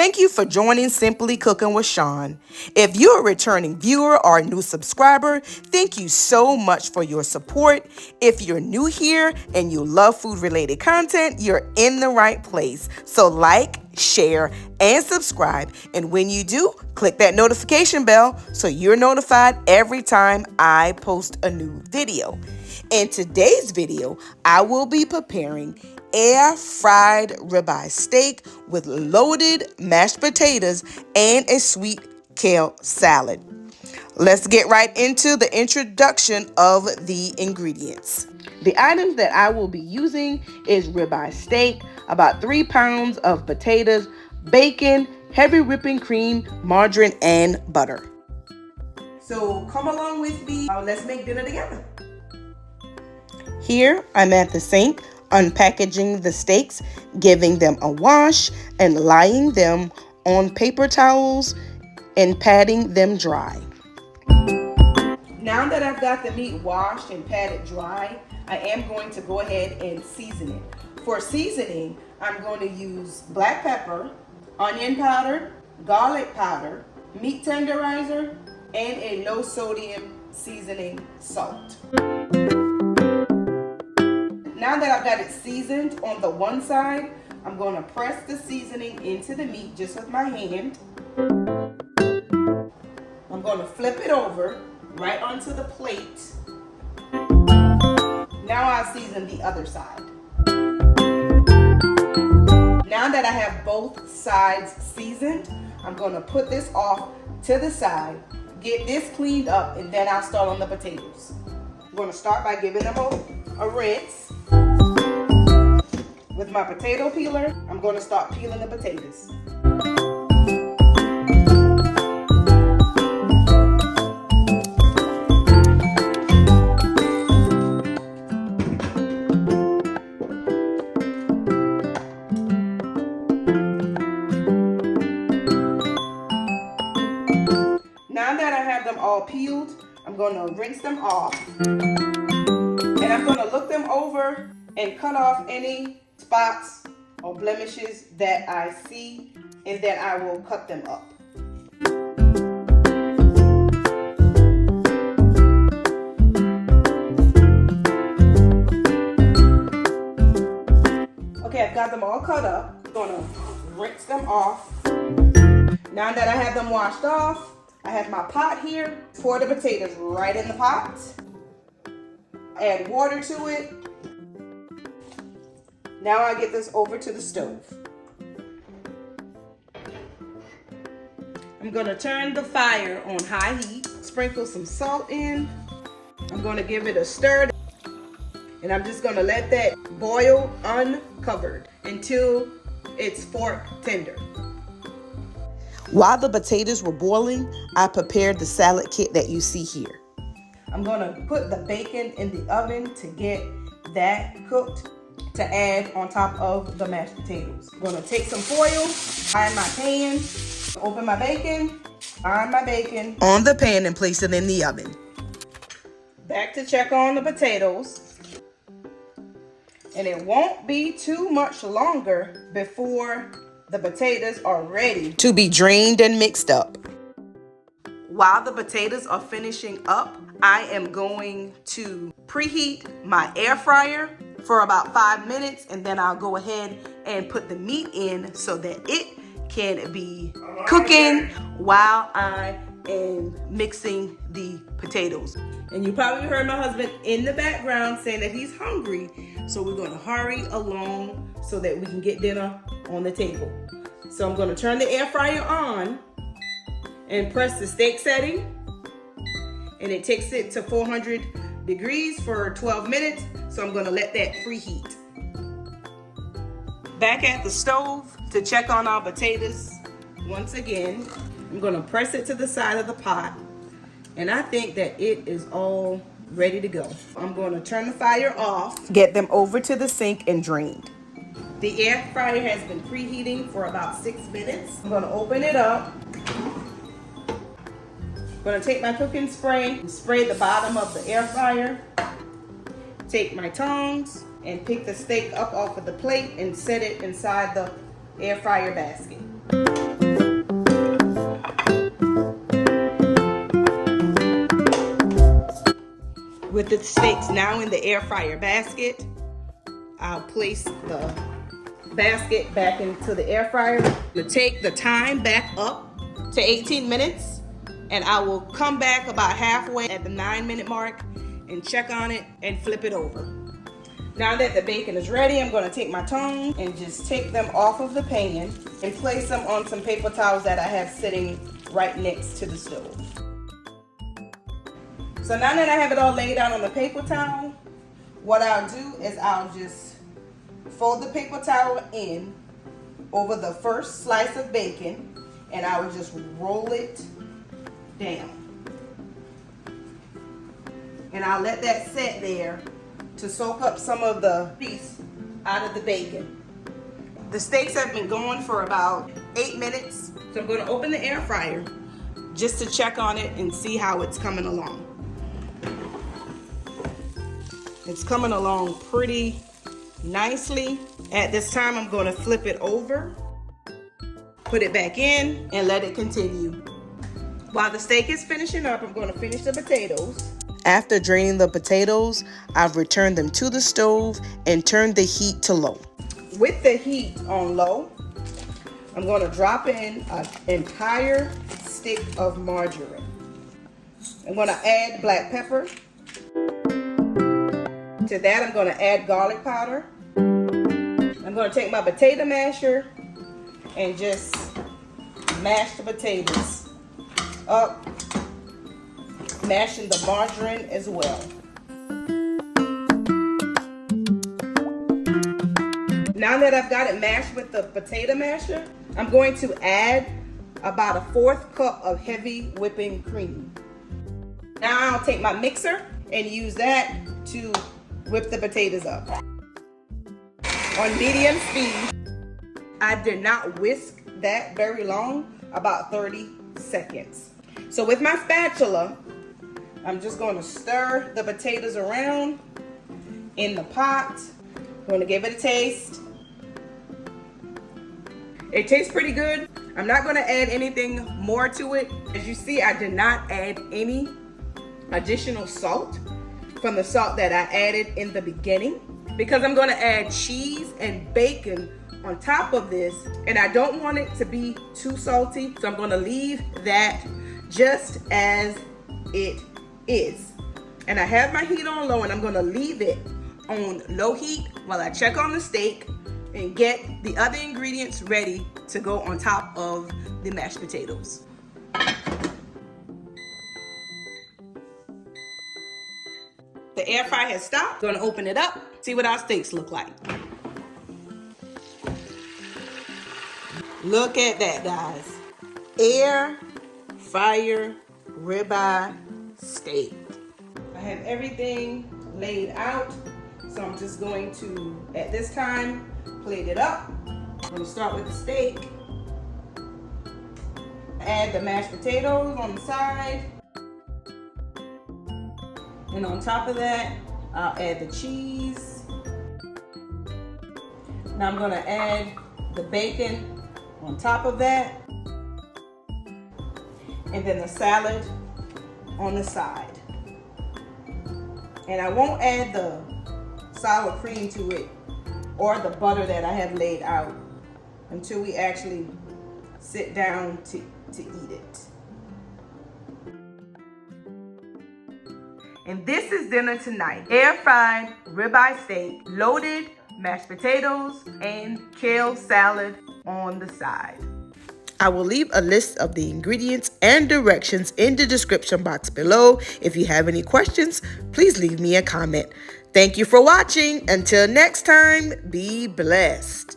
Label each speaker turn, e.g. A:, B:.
A: Thank you for joining Simply Cooking with Sean. If you're a returning viewer or a new subscriber, thank you so much for your support. If you're new here and you love food-related content, you're in the right place. So like, share, and subscribe. And when you do, click that notification bell so you're notified every time I post a new video. In today's video, I will be preparing air-fried ribeye steak with loaded mashed potatoes and a sweet kale salad. Let's get right into the introduction of the ingredients. The items that I will be using is ribeye steak, about 3 pounds of potatoes, bacon, heavy whipping cream, margarine, and butter. So come along with me. Let's make dinner together. Here I'm at the sink, unpackaging the steaks, giving them a wash, and laying them on paper towels and patting them dry. Now that I've got the meat washed and patted dry, I am going to go ahead and season it. For seasoning, I'm going to use black pepper, onion powder, garlic powder, meat tenderizer, and a low sodium seasoning salt. Now that I've got it seasoned on the one side, I'm going to press the seasoning into the meat just with my hand. I'm going to flip it over right onto the plate. Now I'll season the other side. Now that I have both sides seasoned, I'm going to put this off to the side, get this cleaned up, and then I'll start on the potatoes. I'm going to start by giving them a rinse. With my potato peeler, I'm going to start peeling the potatoes. Now that I have them all peeled, I'm going to rinse them off. And I'm going to look them over and cut off any spots or blemishes that I see, and then I will cut them up. Okay, I've got them all cut up. I'm gonna rinse them off. Now that I have them washed off, I have my pot here. Pour the potatoes right in the pot. Add water to it. Now I get this over to the stove. I'm gonna turn the fire on high heat, sprinkle some salt in. I'm gonna give it a stir, and I'm just gonna let that boil uncovered until it's fork tender. While the potatoes were boiling, I prepared the salad kit that you see here. I'm gonna put the bacon in the oven to get that cooked, to add on top of the mashed potatoes. I'm gonna take some foil, iron my pan, open my bacon, iron my bacon on the pan and place it in the oven. Back to check on the potatoes. And it won't be too much longer before the potatoes are ready to be drained and mixed up. While the potatoes are finishing up, I am going to preheat my air fryer for about 5 minutes, and then I'll go ahead and put the meat in so that it can be cooking while I am mixing the potatoes. And you probably heard my husband in the background saying that he's hungry, so we're going to hurry along so that we can get dinner on the table. So I'm going to turn the air fryer on and press the steak setting, and it takes it to 400 degrees for 12 minutes, so I'm gonna let that preheat. Back at the stove to check on our potatoes. Once again, I'm gonna press it to the side of the pot, and I think that it is all ready to go. I'm gonna turn the fire off, get them over to the sink and drained. The air fryer has been preheating for about 6 minutes. I'm gonna open it up. I'm gonna take my cooking spray and spray the bottom of the air fryer. Take my tongs and pick the steak up off of the plate and set it inside the air fryer basket. With the steaks now in the air fryer basket, I'll place the basket back into the air fryer. To take the time back up to 18 minutes, and I will come back about halfway at the 9-minute mark and check on it and flip it over. Now that the bacon is ready, I'm going to take my tongs and just take them off of the pan and place them on some paper towels that I have sitting right next to the stove. So now that I have it all laid out on the paper towel, what I'll do is I'll just fold the paper towel in over the first slice of bacon, and I will just roll it down. And I'll let that sit there to soak up some of the grease out of the bacon. The steaks have been going for about 8 minutes, so I'm going to open the air fryer just to check on it and see how it's coming along. It's coming along pretty nicely. At this time, I'm going to flip it over, put it back in, and let it continue. While the steak is finishing up, I'm going to finish the potatoes. After draining the potatoes, I've returned them to the stove and turned the heat to low. With the heat on low, I'm going to drop in an entire stick of margarine. I'm going to add black pepper. To that, I'm going to add garlic powder. I'm going to take my potato masher and just mash the potatoes up, mashing the margarine as well. Now that I've got it mashed with the potato masher, I'm going to add about a 1/4 cup of heavy whipping cream. Now I'll take my mixer and use that to whip the potatoes up. On medium speed, I did not whisk that very long, about 30 seconds. So with my spatula, I'm just going to stir the potatoes around in the pot. I'm going to give it a taste. It tastes pretty good. I'm not going to add anything more to it. As you see, I did not add any additional salt from the salt that I added in the beginning, because I'm going to add cheese and bacon on top of this, and I don't want it to be too salty, so I'm going to leave that just as it is. And I have my heat on low, and I'm going to leave it on low heat while I check on the steak and get the other ingredients ready to go on top of the mashed potatoes. The air fryer has stopped. Gonna open it up, see what our steaks look like. Look at that, guys. Air fryer ribeye steak. I have everything laid out, so I'm just going to, at this time, plate it up. I'm gonna start with the steak. Add the mashed potatoes on the side. And on top of that, I'll add the cheese. Now I'm gonna add the bacon on top of that. And then the salad on the side. And I won't add the sour cream to it or the butter that I have laid out until we actually sit down to eat it. And this is dinner tonight. Air fried ribeye steak, loaded mashed potatoes, and kale salad on the side. I will leave a list of the ingredients and directions in the description box below. If you have any questions, please leave me a comment. Thank you for watching. Until next time, be blessed.